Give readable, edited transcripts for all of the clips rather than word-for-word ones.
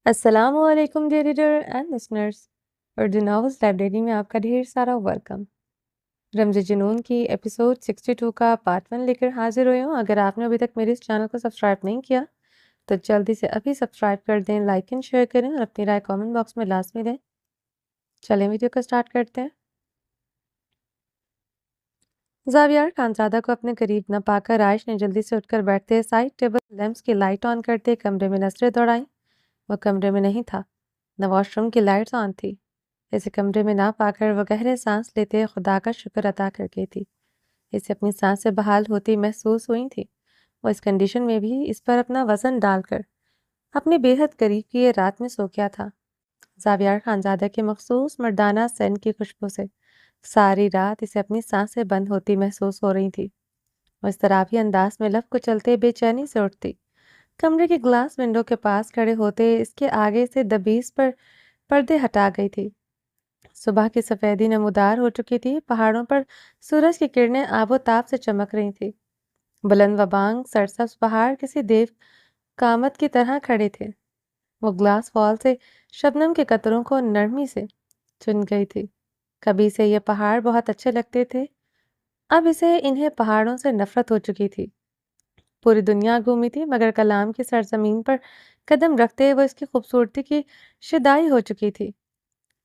السلام علیکم dear reader and listeners, Urdu novels library میں آپ کا ڈھیر سارا ویلکم۔ رمز جنون کی ایپیسوڈ 62 کا پارٹ 1 لے کر حاضر ہوئی ہوں۔ اگر آپ نے ابھی تک میرے اس چینل کو سبسکرائب نہیں کیا تو جلدی سے ابھی سبسکرائب کر دیں، لائک اینڈ شیئر کریں اور اپنی رائے کامنٹ باکس میں لازمی دیں۔ چلیں ویڈیو کو سٹارٹ کرتے ہیں۔ زاویار خانزادہ کو اپنے قریب نہ پا کر عائش نے جلدی سے اٹھ کر بیٹھتے سائڈ ٹیبل لیمپس کی لائٹ آن کرتے کمرے میں نظریں دوڑائیں۔ وہ کمرے میں نہیں تھا، نہ واش روم کی لائٹس آن تھی۔ اسے کمرے میں نہ پا کر وہ گہرے سانس لیتے خدا کا شکر ادا کر گئی تھی۔ اسے اپنی سانس سے بحال ہوتی محسوس ہوئی تھی۔ وہ اس کنڈیشن میں بھی اس پر اپنا وزن ڈال کر اپنے بے حد قریب کی یہ رات میں سو گیا تھا۔ زاویار خانزادہ کے مخصوص مردانہ سینٹ کی خوشبو سے ساری رات اسے اپنی سانسیں بند ہوتی محسوس ہو رہی تھی۔ وہ اضطرابی انداز میں لب کچلتے بے چینی سے اٹھتی، کمرے کے گلاس ونڈو کے پاس کھڑے ہوتے اس کے آگے سے دبیس پر پردے ہٹا گئی تھی۔ صبح کی سفیدی نمودار ہو چکی تھی، پہاڑوں پر سورج کی کرنیں آب و تاب سے چمک رہی تھی۔ بلند و بانگ سرسبز پہاڑ کسی دیو کامت کی طرح کھڑے تھے۔ وہ گلاس وال سے شبنم کے قطروں کو نرمی سے چن گئی تھی۔ کبھی سے یہ پہاڑ بہت اچھے لگتے تھے، اب اسے انہیں پہاڑوں سے نفرت ہو چکی تھی۔ پوری دنیا گھومی تھی مگر کلام کی سرزمین پر قدم رکھتے وہ اس کی خوبصورتی کی شدائی ہو چکی تھی۔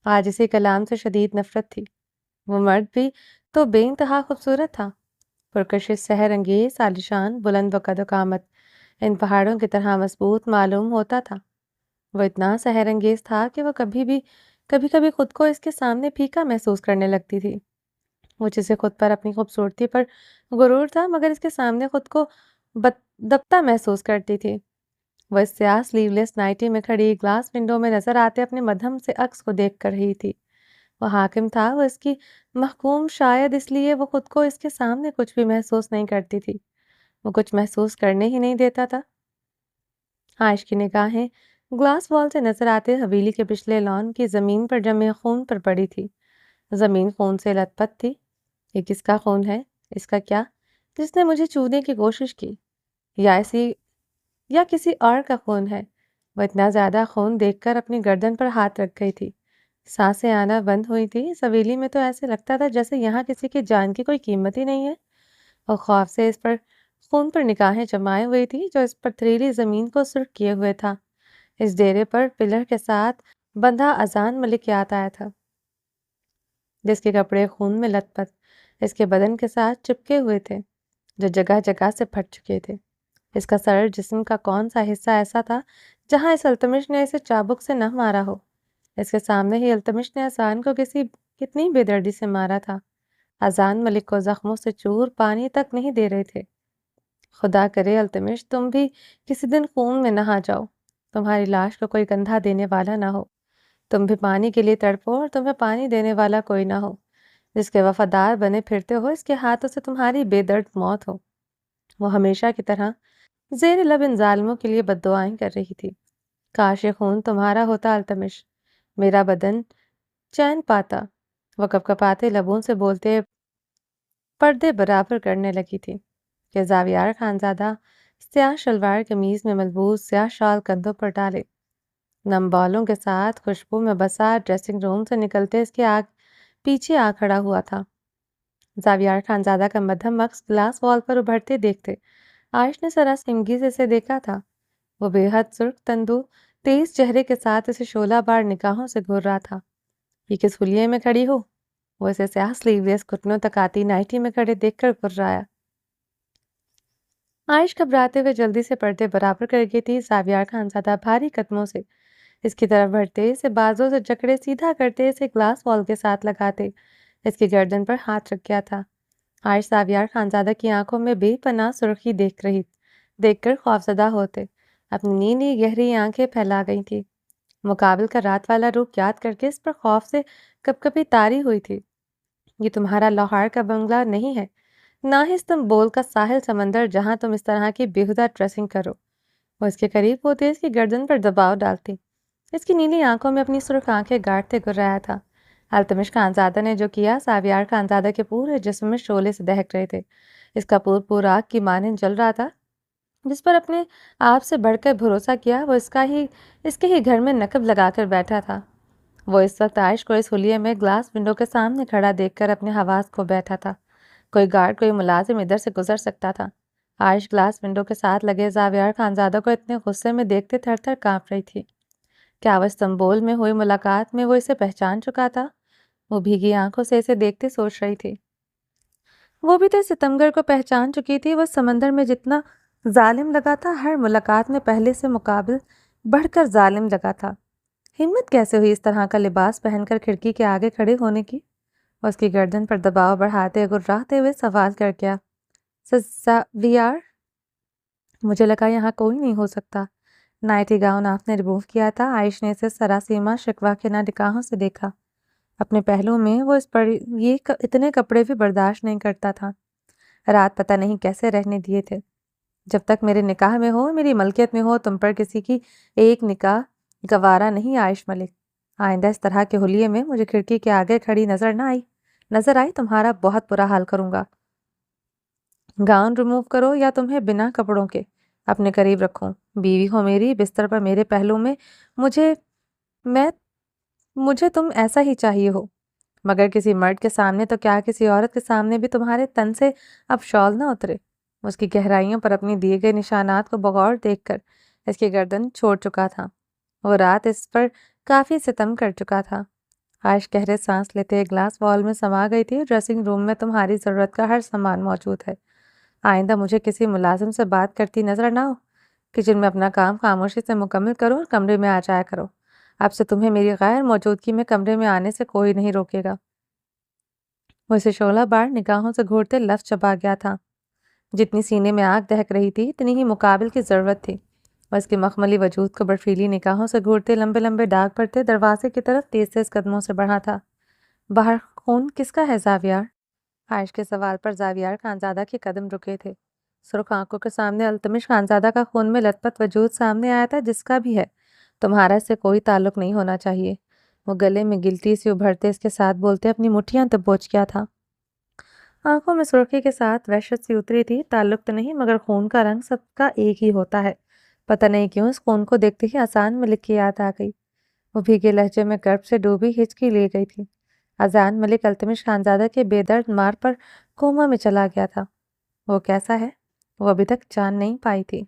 آج اسے کلام سے شدید نفرت تھی۔ وہ مرد بھی تو بے انتہا خوبصورت تھا، پرکشش، سحر انگیز، عالیشان، بلند و قد و قامت، ان پہاڑوں کی طرح مضبوط معلوم ہوتا تھا۔ وہ اتنا سحر انگیز تھا کہ وہ کبھی کبھی خود کو اس کے سامنے پھیکا محسوس کرنے لگتی تھی۔ وہ جسے خود پر اپنی خوبصورتی پر غرور تھا مگر اس کے سامنے خود کو دبتا محسوس کرتی تھی۔ وہ اس سیاہ سلیو لیس نائٹی میں کھڑی گلاس ونڈو میں نظر آتے اپنے مدھم سے عکس کو دیکھ کر رہی تھی۔ وہ حاکم تھا، وہ اس کی محکوم، شاید اس لیے وہ خود کو اس کے سامنے کچھ بھی محسوس نہیں کرتی تھی۔ وہ کچھ محسوس کرنے ہی نہیں دیتا تھا۔ عائش کی نگاہیں گلاس وال سے نظر آتے حویلی کے پچھلے لان کی زمین پر جمے خون پر پڑی تھی۔ زمین خون سے لت پت تھی۔ یہ کس کا خون ہے؟ اس کا کیا؟ جس نے مجھے چھونے کی کوشش کی، یا کسی اور کا خون ہے؟ وہ اتنا زیادہ خون دیکھ کر اپنی گردن پر ہاتھ رکھ گئی تھی۔ سانسیں آنا بند ہوئی تھی۔ اس حویلی میں تو ایسے لگتا تھا جیسے یہاں کسی کی جان کی کوئی قیمت ہی نہیں ہے۔ اور خوف سے اس پر خون پر نگاہیں جمائے ہوئی تھی جو اس پتھریلی زمین کو سرخ کیے ہوئے تھا۔ اس ڈیرے پر پلر کے ساتھ بندھا اذان ملک یاد آیا تھا، جس کے کپڑے خون میں لت پت اس کے بدن کے ساتھ چپکے ہوئے تھے، جو جگہ جگہ سے پھٹ چکے تھے۔ اس کا سر جسم کا کون سا حصہ ایسا تھا جہاں اس التمش نے اسے چابک سے نہ مارا ہو؟ اس کے سامنے ہی التمش نے اذان کو کتنی بے دردی سے مارا تھا۔ اذان ملک کو زخموں سے چور پانی تک نہیں دے رہے تھے۔ خدا کرے التمش تم بھی کسی دن خون میں نہا جاؤ، تمہاری لاش کو کوئی کندھا دینے والا نہ ہو، تم بھی پانی کے لیے تڑپو اور تمہیں پانی دینے والا کوئی نہ ہو، جس کے وفادار بنے پھرتے ہو اس کے ہاتھوں سے تمہاری بے درد موت ہو۔ وہ ہمیشہ کی طرح زیر لب ان ظالموں کے لیے بد دعائیں کر رہی تھی۔ کاش یہ خون تمہارا ہوتا التمش، میرا بدن چین پاتا۔ وہ کپکپاتے لبوں سے بولتے پردے برابر کرنے لگی تھی کہ زاویار خانزادہ سیاہ شلوار قمیض میں ملبوس، سیاہ شال کندھوں پر ڈالے، نم بالوں کے ساتھ خوشبو میں بسا ڈریسنگ روم سے نکلتے اس کے پیچھے آ کھڑا ہوا تھا۔ زاویار خانزادہ کا مدھم عکس گلاس وال پر ابھرتے دیکھتے عائش نے سرا سنگی سے اسے دیکھا تھا۔ وہ بے حد سرخ تندو تیز چہرے کے ساتھ اسے شعلہ بار نگاہوں سے گھور رہا تھا۔ یہ کس حلیے میں کھڑی ہو؟ وہ اسے سیاہ سلیو لیس گھٹنوں تک آتی نائٹی میں کھڑے دیکھ کر گھرایا۔ عائش گھبراتے ہوئے جلدی سے پردے برابر کر گئی تھی۔ زاویار خانزادہ بھاری قدموں سے اس کی طرف بڑھتے، اسے بازوں سے جکڑے سیدھا کرتے، اسے گلاس وال کے ساتھ لگاتے اس کی گردن پر ہاتھ رکھ گیا تھا۔ عائش زاویار خانزادہ کی آنکھوں میں بے پناہ سرخی دیکھ کر خوفزدہ ہوتے اپنی نیلی گہری آنکھیں پھیلا گئی تھی۔ مقابل کا رات والا روپ یاد کر کے اس پر خوف سے کپکپی طاری ہوئی تھی۔ یہ تمہارا لاہور کا بنگلہ نہیں ہے، نہ ہی استنبول کا ساحل سمندر جہاں تم اس طرح کی بیہودہ ڈریسنگ کرو۔ وہ اس کے قریب ہوتے اس کی گردن پر دباؤ ڈالتی، اس کی نیلی آنکھوں میں اپنی سرخ آنکھیں گاڑتے گرایا تھا۔ التمش خانزادہ نے جو کیا زاویار خانزادہ کے پورے جسم میں شعلے سے دہک رہے تھے۔ اس کا پور آگ کی مانند جل رہا تھا۔ جس پر اپنے آپ سے بڑھ کر بھروسہ کیا، وہ اس کے ہی گھر میں نقب لگا کر بیٹھا تھا۔ وہ اس وقت عائش کو اس حلیے میں گلاس ونڈو کے سامنے کھڑا دیکھ کر اپنے حواس کھو بیٹھا تھا۔ کوئی گارڈ، کوئی ملازم ادھر سے گزر سکتا تھا۔ عائش گلاس ونڈو کے ساتھ لگے زاویار خانزادہ کو اتنے غصے میں دیکھتے تھر تھر کانپ رہی تھی۔ کیا وہ استنبول میں ہوئی ملاقات میں وہ اسے پہچان چکا تھا؟ وہ بھیگی آنکھوں سے اسے دیکھتے سوچ رہی تھی۔ وہ بھی تو ستمگر کو پہچان چکی تھی۔ وہ سمندر میں جتنا ظالم لگا تھا، ہر ملاقات میں پہلے سے مقابل بڑھ کر ظالم لگا تھا۔ ہمت کیسے ہوئی اس طرح کا لباس پہن کر کھڑکی کے آگے کھڑے ہونے کی؟ اس کی گردن پر دباؤ بڑھاتے گراتے ہوئے سوال کر گیا، زاویار، مجھے لگا یہاں کوئی نہیں ہو سکتا۔ نائٹی گاؤن آپ نے ریموو کیا تھا؟ عائش نے اسے سراسیمہ شکوہ کے نگاہوں سے دیکھا۔ اپنے پہلو میں وہ یہ اتنے کپڑے بھی برداشت نہیں کرتا تھا۔ رات پتہ نہیں کیسے رہنے دیے تھے۔ جب تک میرے نکاح میں ہو، میری ملکیت میں ہو، تم پر کسی کی ایک نکاح گوارا نہیں عائش ملک۔ آئندہ اس طرح کے حلیے میں مجھے کھڑکی کے آگے کھڑی نظر آئی تمہارا بہت برا حال کروں گا۔ گاؤن ریموو کرو یا تمہیں بنا کپڑوں کے اپنے قریب رکھوں۔ بیوی ہو میری، بستر پر میرے پہلو میں، مجھے تم ایسا ہی چاہیے ہو، مگر کسی مرد کے سامنے تو کیا کسی عورت کے سامنے بھی تمہارے تن سے اب شال نہ اترے۔ اس کی گہرائیوں پر اپنی دیے گئے نشانات کو بغور دیکھ کر اس کی گردن چھوڑ چکا تھا۔ وہ رات اس پر کافی ستم کر چکا تھا۔ عائش گہرے سانس لیتے ایک گلاس وال میں سما گئی تھی۔ ڈریسنگ روم میں تمہاری ضرورت کا ہر سامان موجود ہے۔ آئندہ مجھے کسی ملازم سے بات کرتی نظر نہ ہو۔ کچن میں اپنا کام خاموشی سے مکمل کرو اور کمرے میں آ جایا کرو۔ اب سے تمہیں میری غیر موجودگی میں کمرے میں آنے سے کوئی نہیں روکے گا۔ وہ اسے شعلہ بار نگاہوں سے گھورتے لفظ چبا گیا تھا۔ جتنی سینے میں آگ دہک رہی تھی، اتنی ہی مقابل کی ضرورت تھی۔ وہ اس کے مخملی وجود کو برفیلی نگاہوں سے گھورتے لمبے لمبے ڈاگ پڑتے دروازے کی طرف تیز تیز قدموں سے بڑھا تھا۔ باہر خون کس کا ہے زاویار؟ عائش کے سوال پر زاویار خانزادہ کے قدم رکے تھے۔ سرخ آنکھوں کے سامنے التمش خانزادہ کا خون میں لت پت وجود سامنے آیا تھا۔ جس کا بھی ہے، تمہارا اس سے کوئی تعلق نہیں ہونا چاہیے۔ وہ گلے میں گلٹی سی ابھرتے اس کے ساتھ بولتے اپنی مٹھیاں دبوچ کیا تھا۔ آنکھوں میں سرخی کے ساتھ وحشت سی اتری تھی۔ تعلق تو نہیں، مگر خون کا رنگ سب کا ایک ہی ہوتا ہے۔ پتہ نہیں کیوں اس خون کو دیکھتے ہی آسان ملک کی یاد آ گئی۔ وہ بھیگے لہجے میں کرب سے ڈوبی ہچکی لے گئی تھی۔ اذان ملک التمش خانزادہ کے بے درد مار پر کوما میں چلا گیا تھا۔ وہ کیسا ہے؟ وہ ابھی تک جان نہیں پائی تھی۔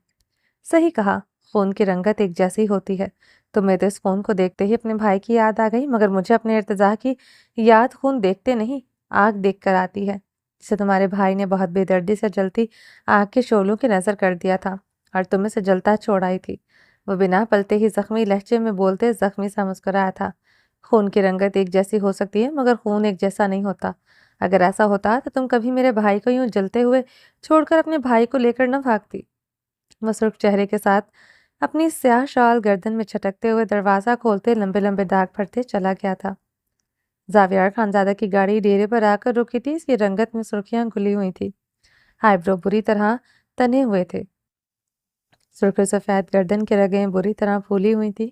صحیح کہا، خون کی رنگت ایک جیسی ہوتی ہے۔ تمہیں تو اس خون کو دیکھتے ہی اپنے بھائی کی یاد آ گئی، مگر مجھے اپنے ارتضا کی یاد خون دیکھتے نہیں، آگ دیکھ کر آتی ہے، جسے تمہارے بھائی نے بہت بے دردی سے جلتی آگ کے شعلوں کی نظر کر دیا تھا اور تم اسے جلتا چھوڑائی تھی۔ وہ بنا پلتے ہی زخمی لہجے میں بولتے زخمی سا مسکرایا تھا۔ خون کی رنگت ایک جیسی ہو سکتی ہے، مگر خون ایک جیسا نہیں ہوتا۔ اگر ایسا ہوتا تو تم کبھی میرے بھائی کو یوں جلتے ہوئے چھوڑ کر اپنے بھائی کو لے کر نہ بھاگتی۔ وہ سرخ چہرے کے ساتھ اپنی سیاہ شال گردن میں چھٹکتے ہوئے دروازہ کھولتے لمبے لمبے داغ پھڑتے چلا گیا تھا۔ زاویار خانزادہ کی گاڑی ڈیرے پر آ کر رکی تھی۔ اس کی رنگت میں سرخیاں گھلی ہوئی تھی، آئیبرو بری طرح تنے ہوئے تھے، سرخ سفید گردن کے رگیں بری طرح پھولی ہوئی تھی۔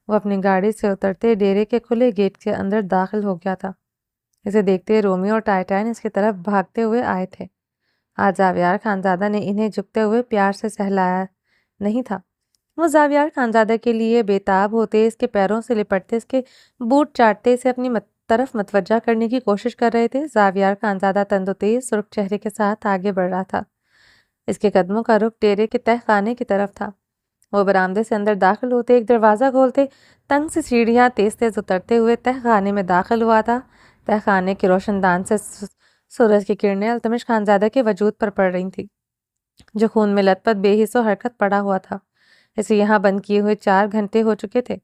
وہ اپنی گاڑی سے اترتے ڈیرے کے کھلے گیٹ کے اندر داخل ہو گیا تھا۔ اسے دیکھتے رومیو اور ٹائٹین اس کی طرف بھاگتے ہوئے آئے تھے۔ آج زاویار خانزادہ نے انہیں جھکتے ہوئے پیار سے سہلایا نہیں تھا۔ وہ زاویار خانزادہ کے لیے بےتاب ہوتے، اس کے پیروں سے لپٹتے، اس کے بوٹ چاٹتے، اسے اپنی طرف متوجہ کرنے کی کوشش کر رہے تھے۔ زاویار خانزادہ تند و تیز سرخ چہرے کے ساتھ آگے بڑھ رہا تھا۔ اس کے قدموں کا رخ ڈیرے کے تہ خانے کی طرف تھا۔ وہ برآمدے سے اندر داخل ہوتے، ایک دروازہ کھولتے، تنگ سی سیڑھیاں تیز تیز اترتے ہوئے تہ خانے میں داخل ہوا تھا۔ تہ خانے کے روشن دان سے سورج کی کرنیں التمش خانزادہ کے وجود پر پڑ رہی تھیں، جو خون میں لت پت بے حس و حرکت پڑا ہوا تھا۔ اسے یہاں بند کیے ہوئے 4 گھنٹے ہو چکے تھے۔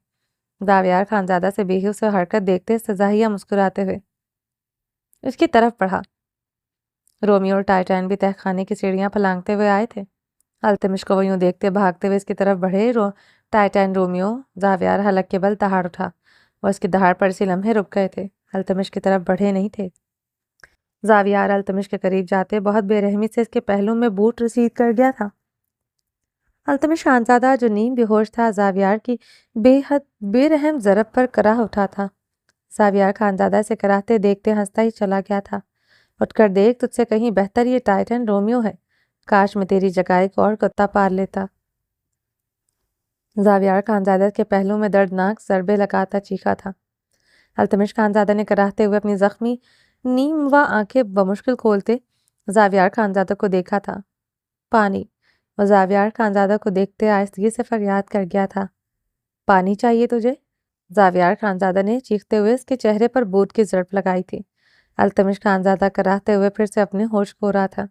زاویار خانزادہ سے بے حس و حرکت دیکھتے سزاہیہ مسکراتے ہوئے اس کی طرف بڑھا۔ رومیو اور ٹائٹین بھی تہ خانے کی سیڑھیاں پھلانگتے ہوئے آئے تھے۔ التمش کو وہ یوں دیکھتے بھاگتے ہوئے اس کی طرف بڑھے۔ ٹائٹین رومیو زاویار حلق کے بل دہاڑ اٹھا۔ وہ اس کی دہاڑ پر اسی لمحے رک گئے تھے، التمش کی طرف بڑھے نہیں تھے۔ زاویار التمش کے قریب جاتے بہت بے رحمی سے اس کے پہلو میں بوٹ رسید کر گیا تھا۔ التمش خانزادہ جو نیم بے ہوش تھا، زاویار کی بے حد بے رحم ضرب پر کراہ اٹھا تھا۔ زاویار خانزادہ سے کراہتے دیکھتے ہنستا ہی چلا گیا تھا۔ اٹھ کر دیکھ، تجھ سے کہیں بہتر یہ ٹائٹن رومیو ہے۔ کاش میں تیری جگہ ایک اور کتا پال لیتا۔ زاویار خانزادہ کے پہلو میں دردناک ضربے لگاتا چیخا تھا۔ التمش خانزادہ نے کراہتے ہوئے اپنی زخمی نیم و آنکھیں بمشکل کھولتے زاویار خانزادہ کو دیکھا تھا۔ پانی۔ وہ زاویار خانزادہ کو دیکھتے آہستگی سے فریاد کر گیا تھا۔ پانی چاہیے تجھے؟ زاویار خانزادہ نے چیختے ہوئے اس کے چہرے پر بوٹ کی ضرب لگائی تھی۔ التمش خانزادہ کراہتے ہوئے پھر سے اپنے ہوش کھو رہا تھا۔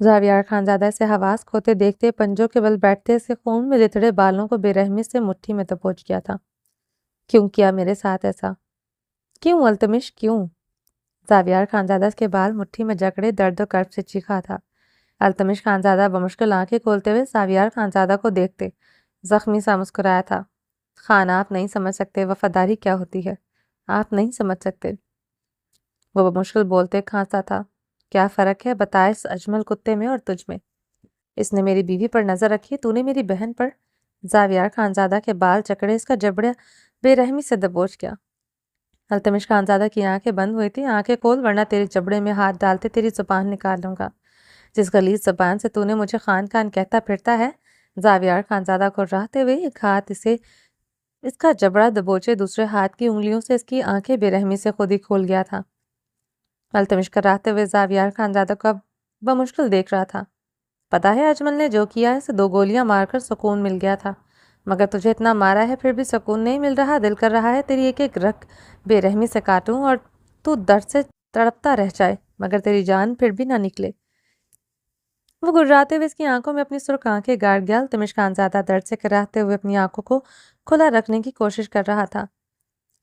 زاویار خانزادہ سے حواس کھوتے دیکھتے پنجوں کے بل بیٹھتے اس کے خون میں لتڑے بالوں کو بے رحمی سے مٹھی میں دبوچ گیا تھا۔ کیوں کیا میرے ساتھ ایسا؟ کیوں التمش کیوں؟ زاویار خانزادہ اس کے بال مٹھی میں جکڑے درد و کرب سے چیخا تھا۔ التمش خانزادہ بمشکل آنکھیں کھولتے ہوئے زاویار خانزادہ کو دیکھتے زخمی سا مسکرایا تھا۔ خان آپ نہیں سمجھ سکتے وفاداری کیا ہوتی ہے، آپ نہیں سمجھ سکتے۔ وہ بمشکل بولتے کھانسا تھا۔ کیا فرق ہے بتا اس اجمل کتے میں اور تجھ میں؟ اس نے میری بیوی پر نظر رکھی، تو نے میری بہن پر؟ زاویار خانزادہ کے بال جکڑے اس کا جبڑا بے رحمی سے دبوچ گیا۔ التمش خانزادہ کی آنکھیں بند ہوئی تھی۔ آنکھیں کھول ورنہ تیرے جبڑے میں ہاتھ ڈالتے تیری زبان نکال لوں گا۔ جس غلیظ زبان سے تو نے مجھے خان خان کہتا پھرتا ہے۔ زاویار خانزادہ کو راہتے ہوئے ایک ہاتھ اس کا جبڑا دبوچے دوسرے ہاتھ کی انگلیوں سے اس کی آنکھیں بے رحمی سے خود ہی کھول گیا تھا۔ التمش کراہتے ہوئے زاویار خانزادہ کو اب بمشکل دیکھ رہا تھا۔ پتا ہے اجمل نے جو کیا ہے، اسے 2 گولیاں مار کر سکون مل گیا تھا، مگر تجھے اتنا مارا ہے پھر بھی سکون نہیں مل رہا۔ دل کر رہا ہے تیری ایک ایک رگ بے رحمی سے کاٹوں اور تو درد سے تڑپتا رہ جائے، مگر تیری جان پھر بھی نہ نکلے۔ وہ گرراتے ہوئے اس کی آنکھوں میں اپنی سرخ آنکھیں گاڑ گیا۔ التمش خانزادہ درد سے کراہتے ہوئے اپنی آنکھوں کو کھلا رکھنے کی کوشش کر رہا تھا۔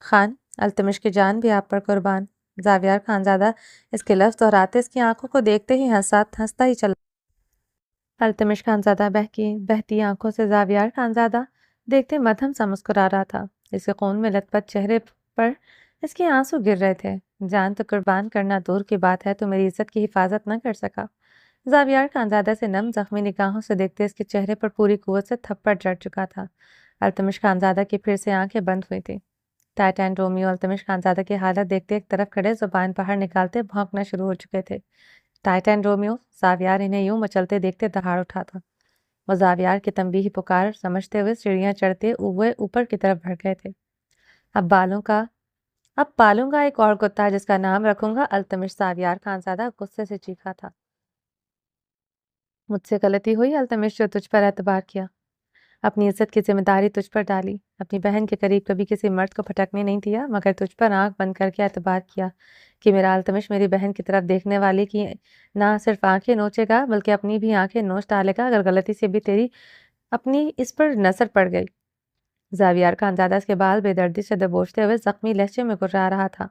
خان، التمش کی جان بھی آپ پر قربان۔ زاویار خانزادہ اس کے لفظ دہراتے اس کی آنکھوں کو دیکھتے ہی ہنستا ہی چلا۔ التمش خانزادہ بہتی آنکھوں سے زاویار خانزادہ دیکھتے مدھم سا مسکرا رہا تھا۔ اس کے خون میں لت پت چہرے پر اس کے آنسو گر رہے تھے۔ جان تو قربان کرنا دور کی بات ہے، تو میری عزت کی حفاظت نہ کر سکا۔ زاویار خانزادہ سے نم زخمی نگاہوں سے دیکھتے اس کے چہرے پر پوری قوت سے تھپڑ جڑ چکا تھا۔ التمش خانزادہ کی پھر سے آنکھیں بند ہوئی تھی۔ ٹائٹن رومیو التمش خانزادہ کی حالت دیکھتے ایک طرف کھڑے زبان باہر نکالتے بھونکنا شروع ہو چکے تھے۔ Titan Romeo! زاویار انہیں یوں مچلتے دیکھتے دہاڑ اٹھا تھا۔ وہ زاویار کی تنبیہی پکار سمجھتے ہوئے سیڑھیاں چڑھتے ہوئے اوپر کی طرف بڑھ گئے تھے۔ اب پالوں گا ایک اور کتا جس کا نام رکھوں گا التمش، زاویار خانزادہ غصے سے چیخا تھا۔ مجھ سے غلطی ہوئی التمش، جو تجھ پر اعتبار کیا، اپنی عزت کی ذمہ داری تجھ پر ڈالی، اپنی بہن کے قریب کبھی کسی مرد کو پھٹکنے نہیں دیا، مگر تجھ پر آنکھ بند کر کے اعتبار کیا کہ میرا التمش میری بہن کی طرف دیکھنے والی کی نہ صرف آنکھیں نوچے گا بلکہ اپنی بھی آنکھیں نوچ ڈالے گا اگر غلطی سے بھی تیری اپنی اس پر نظر پڑ گئی۔ زاویار خانزادہ اس کے بال بے دردی سے دبوچتے ہوئے زخمی لہجے میں گررا رہا تھا۔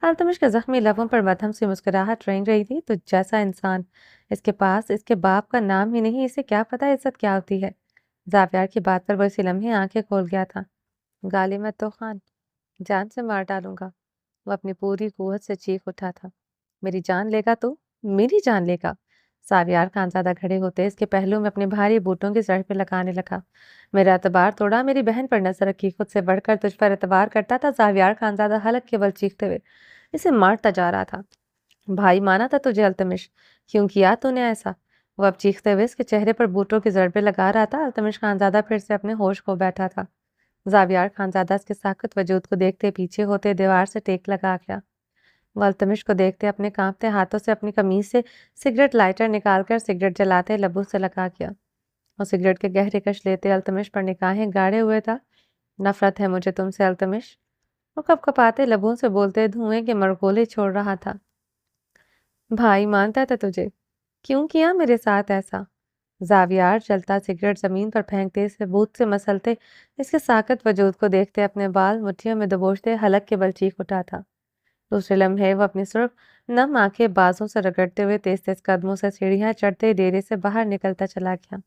التمش کے زخمی لبوں پر مدھم سی مسکراہٹ رنگ رہی تھی۔ تجھ جیسا انسان اس کے پاس اس کے باپ کا نام ہی نہیں، اسے کیا پتا عزت کیا ہوتی ہے۔ زاویار کی بات پر وہ اسی لمحے آنکھیں کھول گیا تھا۔ گالی مت تو خان، جان سے مار ڈالوں گا۔ وہ اپنی پوری قوت سے چیخ اٹھا تھا۔ میری جان لے گا تو؟ میری جان لے گا؟ زاویار خانزادہ کھڑے ہوتے اس کے پہلو میں اپنے بھاری بوٹوں کی ضربیں لگانے لگا۔ میرا اعتبار توڑا، میری بہن پر نظر رکھی، خود سے بڑھ کر تجھ پر اعتبار کرتا تھا۔ زاویار خانزادہ حلق کے بل چیختے ہوئے اسے مارتا جا رہا تھا۔ بھائی مانا تھا تجھے التمش، کیوں کیا تو نے ایسا؟ وہ اب چیختے ہوئے اس کے چہرے پر بوٹوں کی ضربیں لگا رہا تھا۔ التمش خانزادہ پھر سے اپنے ہوش کھو بیٹھا تھا۔ زاویار خانزادہ اس کے ساکت وجود کو دیکھتے پیچھے ہوتے دیوار سے ٹیک لگا گیا۔ وہ التمش کو دیکھتے اپنے کانپتے ہاتھوں سے اپنی قمیض سے سگریٹ لائٹر نکال کر سگریٹ جلاتے لبوں سے لگا گیا۔ وہ سگریٹ کے گہرے کش لیتے التمش پر نگاہیں گاڑے ہوئے تھا۔ نفرت ہے مجھے تم سے التمش، وہ کپ کپاتے لبوں سے بولتے دھوئیں کے مرغولے چھوڑ رہا تھا۔ بھائی مانتا تھا تجھے، کیوں کیا میرے ساتھ ایسا؟ زاویار جلتا سگریٹ زمین پر پھینکتے اسے بوت سے مسلتے اس کے ساکت وجود کو دیکھتے اپنے بال مٹھیوں میں دبوچتے حلق کے بل چیخ اٹھا تھا۔ دوسرے لمحے وہ اپنی سرخ نم آنکھیں بازوں سے رگڑتے ہوئے تیز تیز قدموں سے سیڑھیاں چڑھتے ڈیرے سے باہر نکلتا چلا گیا۔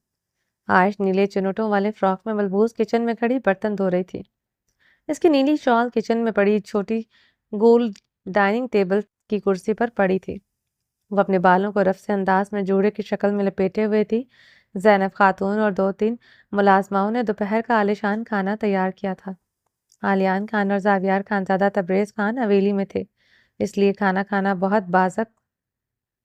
عائش نیلے چنوٹوں والے فراک میں ملبوس کچن میں کھڑی برتن دھو رہی تھی۔ اس کی نیلی شال کچن میں پڑی چھوٹی گول ڈائننگ ٹیبل کی کرسی پر پڑی تھی۔ وہ اپنے بالوں کو رف سے انداز میں جوڑے کی شکل میں لپیٹے ہوئے تھی۔ زینب خاتون اور 2-3 ملازماؤں نے دوپہر کا عالیشان کھانا تیار کیا تھا۔ آلیان خان اور زاویار خانزادہ تبریز خان حویلی میں تھے، اس لیے کھانا کھانا بہت بازک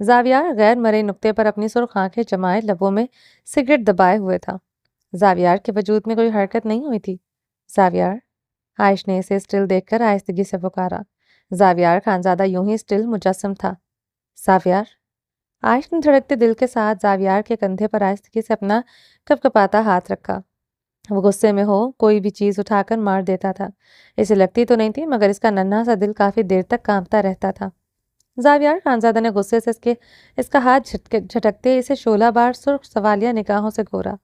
زاویار غیر مرئی نقطے پر اپنی سرخ آنکھیں جمائے لبوں میں سگریٹ دبائے ہوئے تھا۔ زاویار کے وجود میں کوئی حرکت نہیں ہوئی تھی۔ زاویار، عائش نے اسے اسٹل دیکھ کر آہستگی سے پکارا۔ زاویار خانزادہ یوں ہی اسٹل مجسم تھا۔ زاویار، عائش نے دھڑکتے دل کے ساتھ زاویار کے کندھے پر آہستگی سے اپنا کپکپاتا ہاتھ رکھا۔ وہ غصے میں ہو کوئی بھی چیز اٹھا کر مار دیتا تھا۔ اسے لگتی تو نہیں تھی مگر اس کا ننھا سا دل کافی دیر تک کانپتا رہتا تھا۔ زاویار خانزادہ نے غصے سے اس کا ہاتھ جھٹکتے اسے شعلہ بار سرخ سوالیہ نگاہوں سے گھورا۔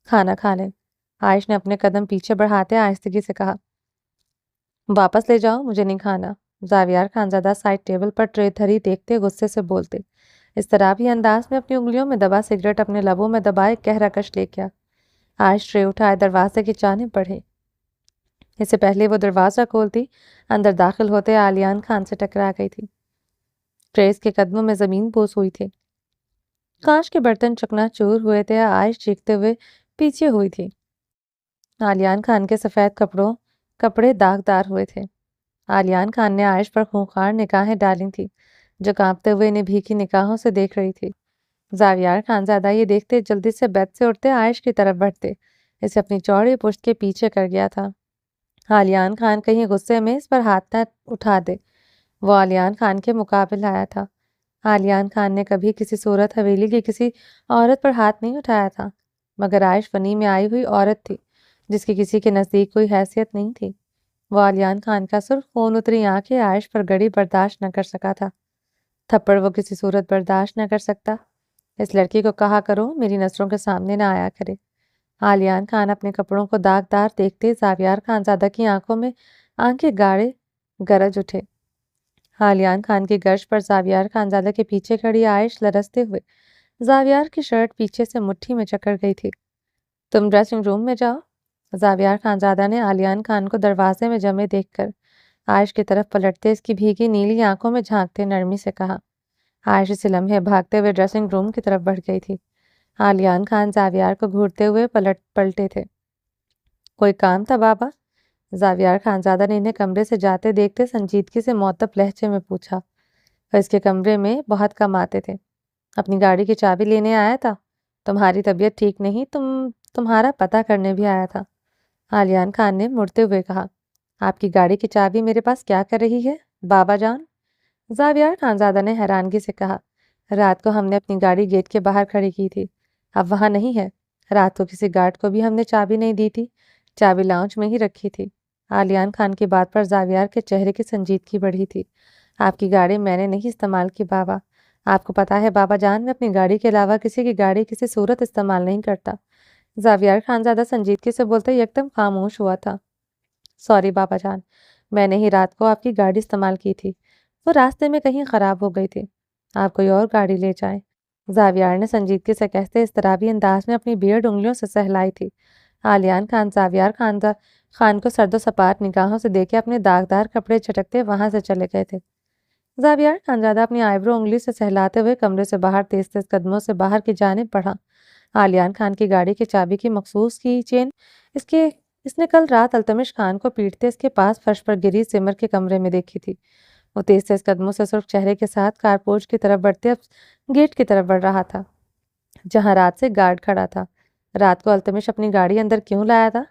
کھانا کھا لیں، عائش نے اپنے قدم پیچھے بڑھاتے آہستگی سے کہا۔ واپس لے جاؤ، مجھے نہیں کھانا، زاویار خانزادہ سائڈ ٹیبل پر ٹرے دھری دیکھتے غصے سے بولتے۔ اس طرح بھی انداز میں اپنی انگلیوں میں دبا سگریٹ اپنے لبوں میں دبائے گہرا کش لے گیا۔ عائش ٹرے اٹھائے دروازے کی جانب بڑھے۔ اس سے پہلے وہ دروازہ کھولتی اندر داخل ہوتے عالیان خان سے ٹکرا گئی تھی۔ ٹریس کے قدموں میں زمین بوس ہوئی تھی۔ کانچ کے برتن چکنا چور ہوئے تھے۔ عائش چیختے ہوئے پیچھے ہوئی تھی۔ عالیان خان کے سفید کپڑے داغدار ہوئے تھے۔ عالیان خان نے عائش پر خونخوار نگاہیں ڈالی تھی جو کانپتے ہوئے انہیں بھیگی نگاہوں سے دیکھ رہی تھی۔ زاویار خانزادہ یہ دیکھتے جلدی سے بیڈ سے اٹھتے عائش کی طرف بڑھتے اسے اپنی چوڑی پشت کے پیچھے کر گیا تھا۔ عالیان خان کہیں غصے میں اس پر ہاتھ نہ اٹھا دے۔ وہ عالیان خان کے مقابل آیا تھا۔ عالیان خان نے کبھی کسی صورت حویلی کی کسی عورت پر ہاتھ نہیں اٹھایا تھا مگر عائش فنی میں آئی ہوئی عورت تھی جس کی کسی کے نزدیک کوئی حیثیت نہیں تھی۔ وہ عالیان خان کا سرخ خون اتری آنکھیں عائش پر گڑی برداشت نہ کر سکا تھا۔ تھپڑ وہ کسی صورت برداشت نہ کر سکتا۔ اس لڑکی کو کہا کرو میری نظروں کے سامنے نہ آیا کرے۔ عالیان خان اپنے کپڑوں کو داغدار دیکھتے زاویار خانزادہ کی آنکھوں میں آنکھیں گاڑے گرج اٹھے۔ عالیان خان کی گرج پر زاویار خانزادہ کے پیچھے کھڑی عائش لرزتے ہوئے زاویار کی شرٹ پیچھے سے مٹھی میں جکڑ گئی تھی۔ تم ڈریسنگ روم میں جاؤ، زاویار خانزادہ نے عالیان خان کو دروازے میں جمے دیکھ کر عائش کی طرف پلٹتے اس کی بھیگی نیلی آنکھوں میں جھانکتے نرمی سے کہا۔ عائش اسی لمحے بھاگتے ہوئے ڈریسنگ روم کی طرف بڑھ گئی تھی۔ عالیان خان زاویار کو گھورتے ہوئے پلٹے تھے۔ کوئی کام تھا بابا؟ زاویار خانزادہ نے انہیں کمرے سے جاتے دیکھتے سنجیدگی سے معطب لہجے میں پوچھا۔ وہ اس کے کمرے میں بہت کم آتے تھے۔ اپنی گاڑی کی چابی لینے آیا تھا۔ تمہاری طبیعت ٹھیک نہیں، تمہارا پتہ کرنے بھی آیا تھا، عالیان خان نے مڑتے ہوئے کہا۔ آپ کی گاڑی کی چابی میرے پاس کیا کر رہی ہے بابا جان؟ زاویار خانزادہ نے حیرانگی سے کہا۔ رات کو ہم نے اپنی گاڑی گیٹ کے باہر کھڑی کی تھی، اب وہاں نہیں ہے۔ رات کو کسی گارڈ کو بھی ہم نے چابی نہیں دی تھی، چابی لاؤنج میں ہی رکھی تھی۔ عالیان خان کی بات پر زاویار کے چہرے کی سنجیدگی بڑھی تھی۔ آپ کی گاڑی میں نے نہیں استعمال کی بابا۔ آپ کو پتا ہے بابا جان، میں اپنی گاڑی کے علاوہ کسی کی گاڑی کسی صورت استعمال نہیں کرتا۔ زاویار خانزادہ سنجیدگی سے بولتے یکدم خاموش ہوا تھا۔ سوری بابا جان، میں نے ہی رات کو آپ کی گاڑی استعمال کی تھی، وہ راستے میں کہیں خراب ہو گئی تھی، آپ کوئی اور گاڑی لے جائیں۔ زاویار نے سنجیدگی سے کہتے اضطرابی انداز میں اپنی بیئرڈ انگلیوں سے سہلائی تھی۔ عالیان خان زاویار خان کو سرد و سپاٹ نگاہوں سے دیکھے اپنے داغدار کپڑے جھٹکتے وہاں سے چلے گئے تھے۔ زاویار خانزادہ اپنی آئیبرو انگلی سے سہلاتے ہوئے کمرے سے باہر تیز تیز قدموں سے باہر کی جانب بڑھا۔ عالیان خان کی گاڑی کی چابی کی مخصوص کی چین اس نے کل رات التمش خان کو پیٹتے اس کے پاس فرش پر گری سمر کے کمرے میں دیکھی تھی۔ وہ تیز تیز قدموں سے سرخ چہرے کے ساتھ کارپوش کی طرف بڑھتے اب گیٹ کی طرف بڑھ رہا تھا جہاں رات سے گارڈ کھڑا تھا۔ رات کو التمش اپنی گاڑی اندر کیوں لایا تھا؟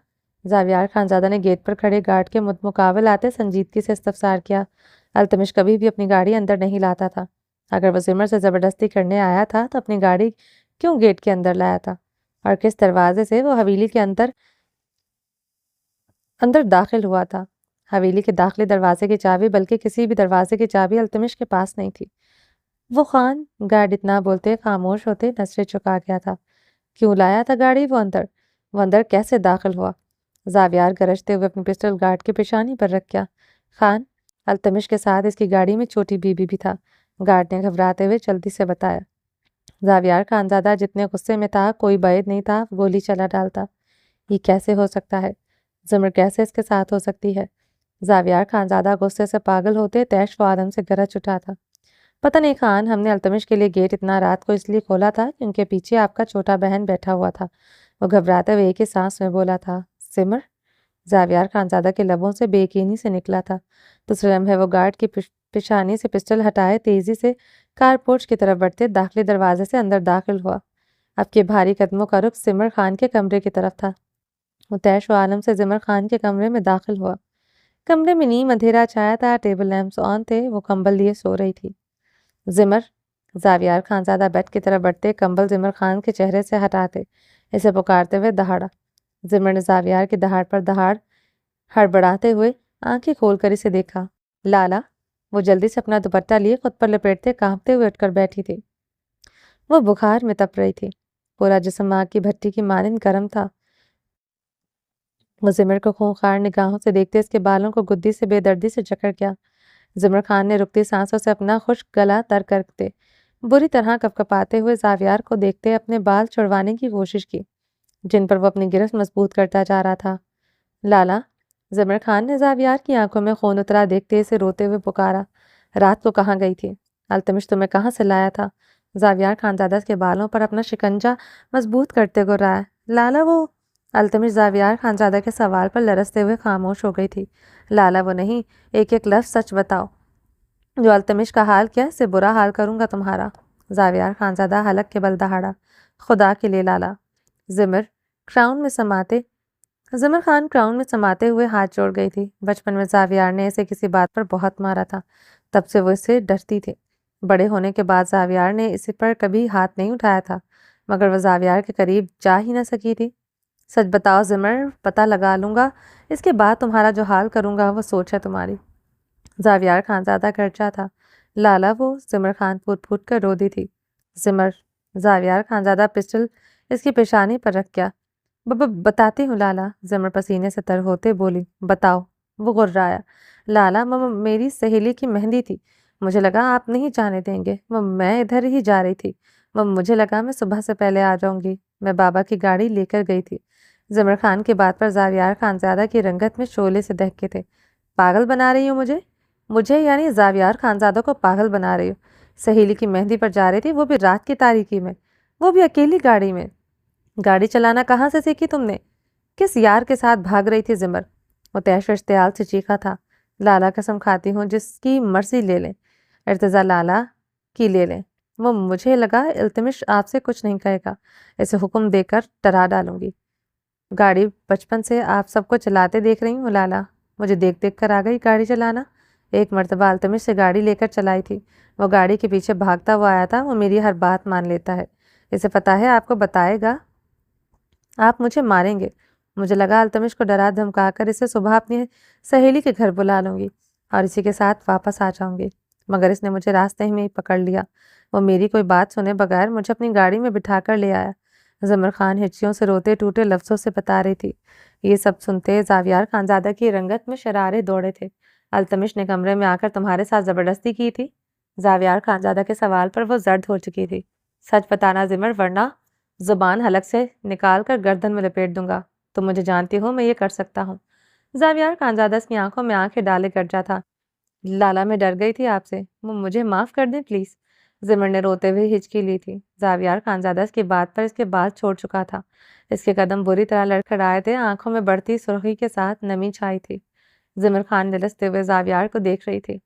زاویار خانزادہ نے گیٹ پر کھڑے گارڈ کے مقابل آتے سنجیدگی سے استفسار کیا۔ التمش کبھی بھی اپنی گاڑی اندر نہیں لاتا تھا۔ اگر وہ سمر سے زبردستی کرنے آیا تھا تو اپنی گاڑی کیوں گیٹ کے اندر لایا تھا اور کس دروازے سے وہ حویلی کے اندر داخل ہوا تھا؟ حویلی کے داخلی دروازے کی چابی بلکہ کسی بھی دروازے کی چابی التمش کے پاس نہیں تھی۔ وہ خان گارڈ اتنا بولتے خاموش ہوتے نظریں چکا گیا تھا۔ کیوں لایا تھا گاڑی وہ اندر کیسے داخل ہوا؟ زاویار گرجتے ہوئے اپنی پسٹل گارڈ کی پیشانی پر رکھ گیا۔ خان، التمش کے ساتھ اس کی گاڑی میں چھوٹی بی بی بھی تھا، گارڈ نے گھبراتے ہوئے جلدی سے بتایا۔ زاویار خانزادہ جتنے غصے میں تھا کوئی بعید نہیں تھا گولی چلا ڈالتا۔ یہ کیسے ہو سکتا ہے؟ زمر کیسے اس کے ساتھ ہو سکتی ہے؟ زاویار خانزادہ غصے سے پاگل ہوتے تیش و آدم سے گرج اٹھا تھا۔ پتہ نہیں خان، ہم نے التمش کے لیے گیٹ اتنا رات کو اس لیے کھولا تھا کہ ان کے پیچھے آپ کا چھوٹا بہن بیٹھا ہوا تھا۔ وہ گھبراتے ہوئے ایک ہی سانس میں بولا تھا، سمر۔ زاویار خانزادہ کے لبوں سے بے یقینی سے نکلا تھا۔ دوسرے لمحے وہ گارڈ کی پیشانی سے پسٹل ہٹائے تیزی سے کار پورچ کی طرف بڑھتے داخلی دروازے سے اندر داخل ہوا۔ اب کے بھاری قدموں کا رخ زمر خان کے کمرے کی طرف تھا۔ وہ تیش و عالم سے زمر خان کے کمرے میں داخل ہوا۔ کمرے میں نیم اندھیرا چھایا تھا، ٹیبل لیمپس آن تھے، وہ کمبل لیے سو رہی تھی۔ زمر، زاویار خانزادہ بیڈ کی طرف بڑھتے کمبل زمر خان کے چہرے سے ہٹاتے اسے پکارتے ہوئے دہاڑا۔ زمر نے زاویار کی دہاڑ پر دہاڑ ہڑبڑاتے ہوئے آنکھیں کھول کر اسے دیکھا۔ لالا، وہ جلدی سے اپنا دوپٹہ لیے خود پر لپیٹتے کانپتے ہوئے اٹھ کر بیٹھی تھی۔ وہ بخار میں تپ رہی تھی، پورا جسم آگ کی بھٹی کی مانند گرم تھا۔ وہ زمر کو خونخوار نگاہوں سے دیکھتے اس کے بالوں کو گدی سے بے دردی سے جکڑ گیا۔ زمر خان نے رکتی سانسوں سے اپنا خشک گلا تر کرتے بری طرح کپکپاتے ہوئے زاویار کو دیکھتے اپنے بال چھڑوانے کی کوشش کی جن پر وہ اپنی گرفت مضبوط کرتا جا رہا تھا۔ لالا، زمر خان نے زاویار کی آنکھوں میں خون اترا دیکھتے اسے روتے ہوئے پکارا۔ رات کو کہاں گئی تھی؟ التمش تمہیں کہاں سے لایا تھا؟ زاویار خانزادہ کے بالوں پر اپنا شکنجہ مضبوط کرتے گرایا۔ لالا، وہ التمش زاویار خانزادہ کے سوال پر لرزتے ہوئے خاموش ہو گئی تھی۔ لالا، وہ نہیں، ایک ایک لفظ سچ بتاؤ۔ جو التمش کا حال کیا، اس سے برا حال کروں گا تمہارا۔ زاویار خانزادہ حلق کے بل دہاڑا۔ خدا کے لیے لالا۔ زمر خان کراؤن میں سماتے ہوئے ہاتھ جوڑ گئی تھی۔ بچپن میں زاویار نے اسے کسی بات پر بہت مارا تھا، تب سے وہ اس سے ڈرتی تھی۔ بڑے ہونے کے بعد زاویار نے اس پر کبھی ہاتھ نہیں اٹھایا تھا، مگر وہ زاویار کے قریب جا ہی نہ سکی تھی۔ سچ بتاؤ زمر، پتہ لگا لوں گا، اس کے بعد تمہارا جو حال کروں گا وہ سوچ ہے تمہاری۔ زاویار خانزادہ گرجا تھا۔ لالا، وہ زمر خان پھوٹ پھوٹ کر رو دی تھی۔ زمر، زاویار خانزادہ پسٹل اس کی پیشانی پر رکھ گیا۔ بتاتی ہوں لالا، زمر پسینے سے تر ہوتے بولی۔ بتاؤ، وہ غرایا۔ لالا، میری سہیلی کی مہندی تھی، مجھے لگا آپ نہیں جانے دیں گے، میں ادھر ہی جا رہی تھی، مجھے لگا میں صبح سے پہلے آ جاؤں گی، میں بابا کی گاڑی لے کر گئی تھی۔ زمر خان کی بات پر زاویار خانزادہ کی رنگت میں شعلے سے دہکے تھے۔ پاگل بنا رہی ہوں مجھے یعنی زاویار خانزادہ کو پاگل بنا رہی ہوں؟ سہیلی کی مہندی پر جا رہی تھی، وہ بھی رات کی تاریکی میں، وہ بھی اکیلی گاڑی میں۔ گاڑی چلانا کہاں سے سیکھی تم نے؟ کس یار کے ساتھ بھاگ رہی تھی زمر؟ وہ تیش و اشتعال سے چیخا تھا۔ لالا، قسم کھاتی ہوں، جس کی مرضی لے لیں، ارتضیٰ لالا کی لے لیں۔ وہ مجھے لگا التمش آپ سے کچھ نہیں کہے گا، اسے حکم دے کر ڈرا ڈالوں گی۔ گاڑی بچپن سے آپ سب کو چلاتے دیکھ رہی ہوں لالا، مجھے دیکھ دیکھ کر آ گئی گاڑی چلانا۔ ایک مرتبہ التمش سے گاڑی لے کر چلائی تھی، وہ گاڑی کے پیچھے بھاگتا ہوا آیا تھا، وہ میری ہر بات مان لیتا ہے، اسے پتہ ہے آپ کو بتائے گا آپ مجھے ماریں گے۔ مجھے لگا التمش کو ڈرا دھمکا کر اسے صبح اپنی سہیلی کے گھر بلا لوں گی اور اسی کے ساتھ واپس آ جاؤں گی، مگر اس نے مجھے راستے میں ہی پکڑ لیا۔ وہ میری کوئی بات سنے بغیر مجھے اپنی گاڑی میں بٹھا کر لے آیا۔ زمر خان ہچکیوں سے روتے ٹوٹے لفظوں سے بتا رہی تھی۔ یہ سب سنتے زاویار خانزادہ کی رنگت میں شرارے دوڑے تھے۔ التمش نے کمرے میں آ کر تمہارے ساتھ زبردستی کی تھی؟ زاویار خانزادہ کے سوال پر وہ زرد ہو چکی تھی۔ سچ بتانا زمر، ورنہ زبان حلق سے نکال کر گردن میں لپیٹ دوں گا۔ تم مجھے جانتی ہو، میں یہ کر سکتا ہوں۔ زاویار خانزادہ اس کی آنکھوں میں آنکھیں ڈالے گرجا تھا۔ لالا، میں ڈر گئی تھی آپ سے، مجھے معاف کر دیں پلیز۔ زمر نے روتے ہوئے ہچکی لی تھی۔ زاویار خانزادہ اس کی بات پر اس کے بال چھوڑ چکا تھا، اس کے قدم بری طرح لڑکھڑائے تھے، آنکھوں میں بڑھتی سرخی کے ساتھ نمی چھائی تھی۔ زمر خان للچتے ہوئے زاویار کو دیکھ رہی تھی،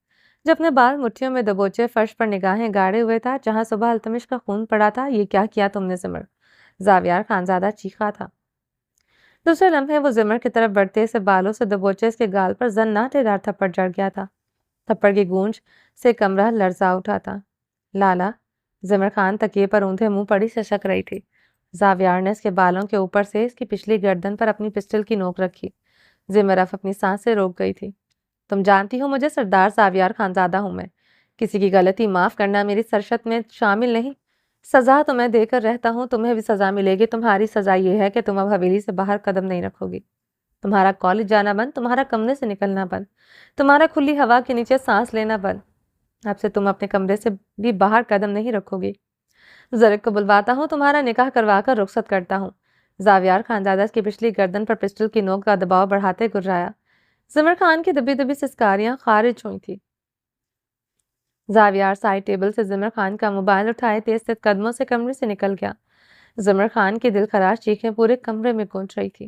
جو اپنے بال مٹھیوں میں دبوچے فرش پر نگاہیں گاڑے ہوئے تھا جہاں صبح التمش کا خون پڑا تھا۔ یہ کیا کیا تم نے زمر؟ زاویار خانزادہ چیخا تھا۔ دوسرے لمحے وہ زمر کی طرف بڑھتے سے بالوں سے دبوچے اس کے گال پر زناٹے دار تھپڑ جڑ گیا تھا۔ تھپڑ کی گونج سے کمرہ لرزا اٹھا تھا۔ لالا، زمر خان تکیے پر اوندھے منہ پڑی سسک رہی تھی۔ زاویار نے اس کے بالوں کے اوپر سے اس کی پچھلی گردن پر اپنی پسٹل کی نوک رکھی۔ زمر اب اپنی سانسیں روک گئی تھی۔ تم جانتی ہو مجھے سردار زاویار خانزادہ ہوں میں، کسی کی غلطی معاف کرنا میری سرشت میں شامل نہیں۔ سزا تو میں دے کر رہتا ہوں، تمہیں بھی سزا ملے گی۔ تمہاری سزا یہ ہے کہ تم اب حویلی سے باہر قدم نہیں رکھو گی، تمہارا کالج جانا بند، تمہارا کمرے سے نکلنا بند، تمہارا کھلی ہوا کے نیچے سانس لینا بند۔ اب سے تم اپنے کمرے سے بھی باہر قدم نہیں رکھو گی۔ زرق کو بلواتا ہوں، تمہارا نکاح کروا کر رخصت کرتا ہوں۔ زاویار خانزادہ اس کی پچھلی گردن پر پسٹل کی نوک کا دباؤ بڑھاتے گرایا۔ زمر خان کی دبی دبی سسکاریاں خارج ہوئی تھی۔ زاویار سائڈ ٹیبل سے زمر خان کا موبائل اٹھائے تیز تیز قدموں سے کمرے سے نکل گیا۔ زمر خان کی دل خراش چیخیں پورے کمرے میں گونج رہی تھی۔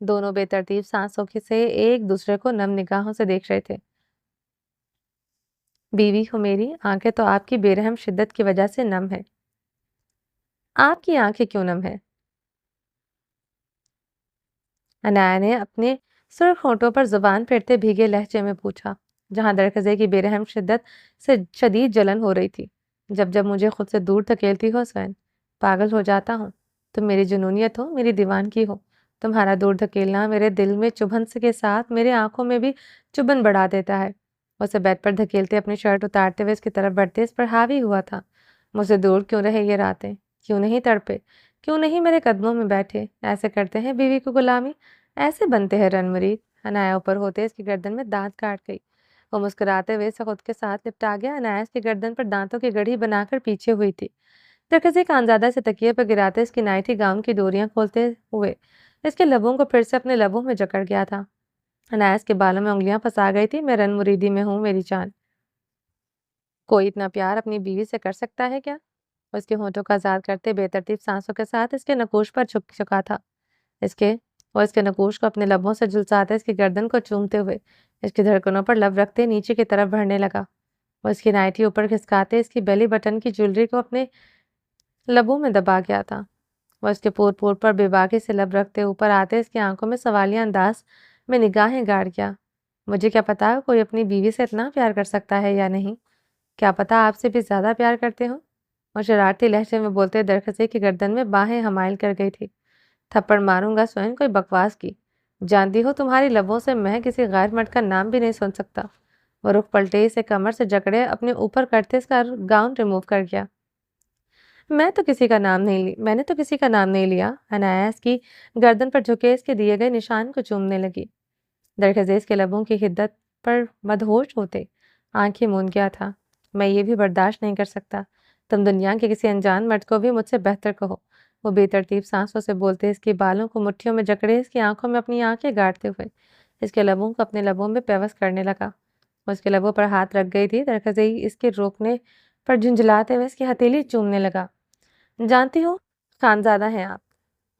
دونوں بے ترتیب سانسوں سے ایک دوسرے کو نم نگاہوں سے دیکھ رہے تھے۔ بیوی ہو میری، آنکھیں تو آپ کی بے رحم شدت کی وجہ سے نم ہے۔ آپ کی آنکھیں کیوں نم ہے؟ عنایا نے اپنے سرخ ہونٹوں پر زبان پھیرتے بھیگے لہجے میں پوچھا، جہاں درخزے کی بے رحم شدت سے شدید جلن ہو رہی تھی۔ جب جب مجھے خود سے دور دھکیلتی ہو سوین، پاگل ہو جاتا ہوں۔ تم میری جنونیت ہو، میری دیوانگی ہو۔ تمہارا دور دھکیلنا میرے دل میں چبھن کے ساتھ میرے آنکھوں میں بھی چبھن بڑھا دیتا ہے۔ اسے بیڈ پر دھکیلتے اپنی شرٹ اتارتے ہوئے اس کی طرف بڑھتے اس پر حاوی ہوا تھا۔ مجھ سے دور کیوں رہے یہ راتیں؟ کیوں نہیں تڑپے؟ کیوں نہیں میرے قدموں میں بیٹھے؟ ایسے کرتے ہیں بیوی کو غلامی، ایسے بنتے ہیں رن مرید۔ عنایا اوپر ہوتے اس کی گردن میں دانت کاٹ گئی۔ وہ مسکراتے ہوئے اسے خود کے ساتھ لپٹا گیا۔ عنایا اس کی گردن پر دانتوں کی گڑھی بنا کر پیچھے ہوئی تھی۔ درخزے خانزادہ سے تکیے پر گراتے اس کی نائٹی گاؤن کی ڈوریاں کھولتے ہوئے اس کے لبوں کو پھر سے اپنے لبوں میں جکڑ گیا تھا۔ عنایا اس کے بالوں میں انگلیاں پھنسا گئی تھی۔ میں رن مریدی میں ہوں میری جان۔ کوئی اتنا پیار اپنی بیوی سے کر سکتا ہے کیا؟ اس کے ہونٹوں کا آزاد کرتے بے ترتیب سانسوں کے ساتھ اس کے نکوش پر جھک چکا تھا۔ اس کے نکوش کو اپنے لبوں سے جلساتے اس کی گردن کو چومتے ہوئے اس کی دھڑکنوں پر لب رکھتے نیچے کی طرف بڑھنے لگا۔ وہ اس کی نائٹی اوپر کھسکاتے اس کی بیلی بٹن کی جولری کو اپنے لبوں میں دبا گیا تھا۔ وہ اس کے پور پور پر بے باکی سے لب رکھتے اوپر آتے اس کی آنکھوں میں سوالیہ انداز میں نگاہیں گاڑ گیا۔ مجھے کیا پتا کوئی اپنی بیوی سے اتنا پیار کر سکتا ہے یا نہیں؟ کیا پتا آپ سے بھی زیادہ پیار کرتے ہوں؟ اور شرارتی لہجے میں بولتے درخزے کی گردن میں باہیں حمائل کر گئی تھی۔ تھپڑ ماروں گا سوئن، کوئی بکواس کی۔ جانتی ہو تمہاری لبوں سے میں کسی غیر مرد کا نام بھی نہیں سن سکتا۔ وہ رخ پلٹے اسے کمر سے جکڑے اپنے اوپر کرتے اس کا گاؤن ریموو کر گیا۔ میں نے تو کسی کا نام نہیں لیا۔ عنایا اس کی گردن پر جھکے اس کے دیے گئے نشان کو چومنے لگی۔ درخزے اس کے لبوں کی حدت پر مدہوش ہوتے آنکھیں موند گیا تھا۔ میں یہ بھی برداشت نہیں کر سکتا تم دنیا کے کسی انجان مرد کو بھی مجھ سے بہتر کہو۔ وہ بے ترتیب سانسوں سے بولتے اس کی بالوں کو مٹھیوں میں جکڑے اس کی آنکھوں میں اپنی آنکھیں گاڑتے ہوئے اس کے لبوں کو اپنے لبوں میں پیوست کرنے لگا۔ وہ اس کے لبوں پر ہاتھ رکھ گئی تھی۔ درخزے اس کے روکنے پر جھنجھلاتے ہوئے اس کی ہتھیلی چومنے لگا۔ جانتی ہو خانزادہ ہیں آپ،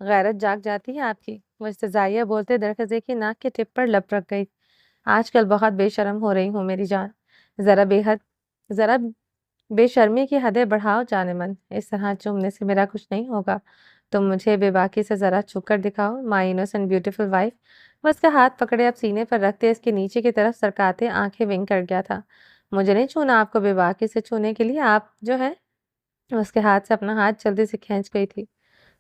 غیرت جاگ جاتی ہے آپ کی۔ وہ استزائیہ بولتے درخزے کی ناک کے ٹپ پر لب رکھ گئی۔ آج کل بہت بے شرم ہو رہی ہوں میری جان، ذرا بے شرمی کی حدیں بڑھاؤ جانے من۔ اس طرح چومنے سے میرا کچھ نہیں ہوگا، تم مجھے بے باکی سے ذرا چھو کر دکھاؤ، مائی انوسنٹ بیوٹیفل وائف۔ وہ اس کا ہاتھ پکڑے اب سینے پر رکھتے اس کے نیچے کی طرف سرکاتے آنکھیں ونگ کر گیا تھا۔ مجھے نہیں چھونا آپ کو بے باکی سے چھونے کے لیے، آپ جو ہے۔ اس کے ہاتھ سے اپنا ہاتھ جلدی سے کھینچ گئی تھی۔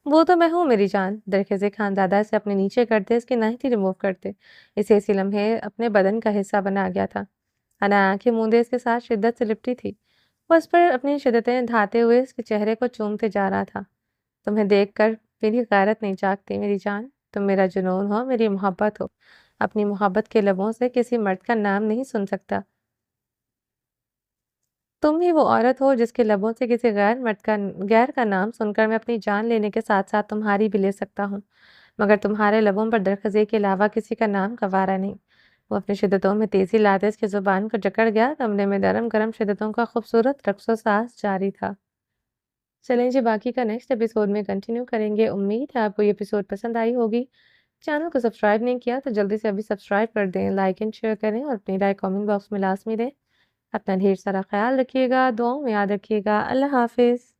وہ تو میں ہوں میری جان۔ درخزے خانزادہ سے اپنے نیچے کرتے اس کی نائٹی ریموو کرتے اسے اسی لمحے اپنے بدن کا حصہ بنا گیا تھا۔ عنایا آنکھیں موندے اس کے ساتھ شدت سے لپٹی تھی۔ وہ اس پر اپنی شدتیں ڈھاتے ہوئے اس کے چہرے کو چومتے جا رہا تھا۔ تمہیں دیکھ کر میری غیرت نہیں جاگتی میری جان، تم میرا جنون ہو، میری محبت ہو۔ اپنی محبت کے لبوں سے کسی مرد کا نام نہیں سن سکتا۔ تم ہی وہ عورت ہو جس کے لبوں سے کسی غیر کا نام سن کر میں اپنی جان لینے کے ساتھ ساتھ تمہاری بھی لے سکتا ہوں، مگر تمہارے لبوں پر درخزے کے علاوہ کسی کا نام گوارا نہیں۔ وہ اپنی شدتوں میں تیزی لاتے اس کی زبان کو جکڑ گیا۔ کمرے میں گرم گرم شدتوں کا خوبصورت رقص و ساز جاری تھا۔ چلیں جی، باقی کا نیکسٹ ایپیسوڈ میں کنٹینیو کریں گے۔ امید ہے آپ کو یہ ایپیسوڈ پسند آئی ہوگی۔ چینل کو سبسکرائب نہیں کیا تو جلدی سے ابھی سبسکرائب کر دیں، لائک اینڈ شیئر کریں اور اپنی رائے کامنٹ باکس میں لازمی دیں۔ اپنا ڈھیر سارا خیال رکھیے گا، دعاؤں میں یاد رکھیے گا۔ اللہ حافظ۔